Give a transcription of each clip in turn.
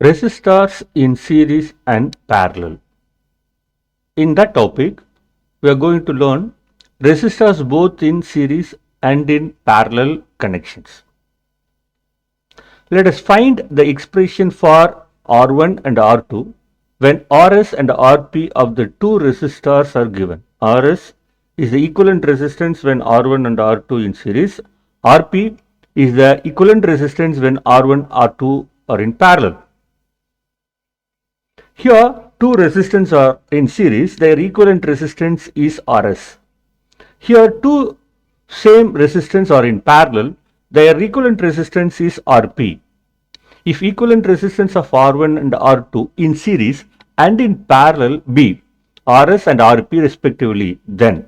Resistors in series and parallel. In that topic, we are going to learn resistors both in series and in parallel connections. Let us find the expression for R1 and R2 when Rs and Rp of the two resistors are given. Rs is the equivalent resistance when R1 and R2 in series. Rp is the equivalent resistance when R1, R2 are in parallel. Here, two resistors are in series, their equivalent resistance is Rs. Here, two same resistance are in parallel, their equivalent resistance is Rp. If equivalent resistance of R1 and R2 in series and in parallel be Rs and Rp respectively, then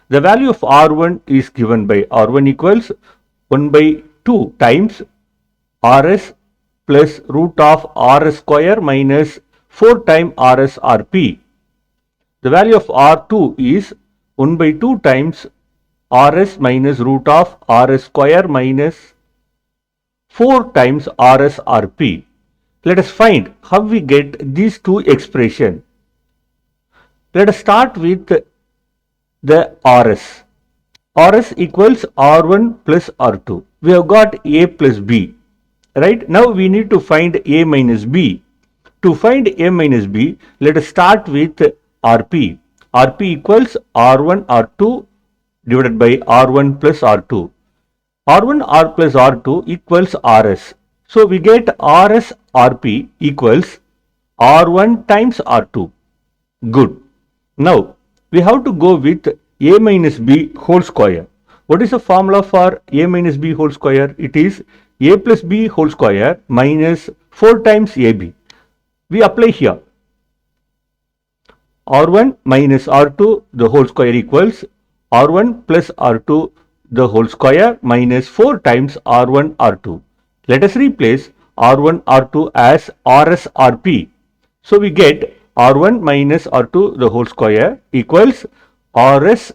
the value of R1 is given by R1 equals 1 by 2 times Rs plus root of Rs square minus 4 times Rs Rp. The value of R2 is 1 by 2 times Rs minus root of Rs square minus 4 times Rs Rp. Let us find how we get these two expressions. Let us start with the Rs. Rs equals R1 plus R2. We have got A plus B. Right? Now we need to find A minus B. To find A minus B, let us start with Rp. Rp equals R1 R2 divided by R1 plus R2. R1 R plus R2 equals Rs. So we get Rs Rp equals R1 times R2. Good. Now we have to go with A minus B whole square. What is the formula for A minus B whole square? It is A plus B whole square minus 4 times AB. We apply here. R1 minus R2 the whole square equals R1 plus R2 the whole square minus 4 times R1 R2. Let us replace R1 R2 as Rs Rp. So we get R1 minus R2 the whole square equals Rs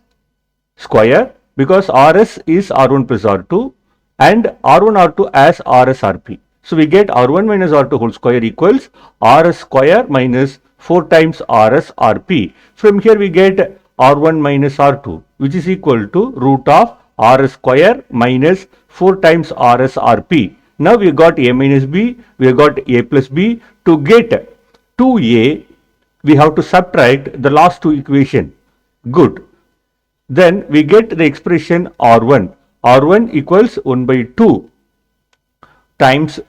square, because Rs is R1 plus R2 and R1 R2 as Rs Rp. So we get R1 minus R2 whole square equals Rs square minus 4 times Rs Rp. From here we get R1 minus R2, which is equal to root of Rs square minus 4 times Rs Rp. Now we got A minus B, we have got A plus B. To get 2A, we have to subtract the last two equations. Good. Then we get the expression R1. R1 equals 1 by 2 times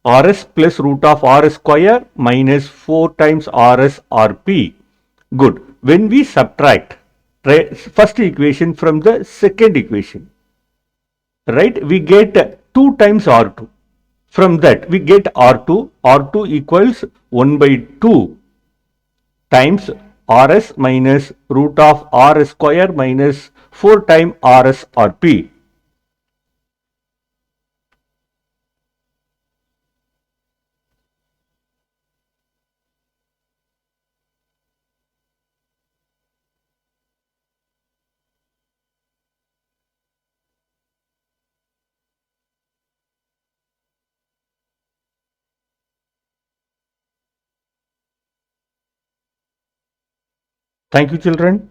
Rs plus root of Rs square minus 4 times Rs Rp. Good. When we subtract first equation from the second equation, right, we get 2 times R2. From that we get R2. R2 equals 1 by 2 times Rs minus root of Rs square minus 4 times Rs Rp. Thank you, children.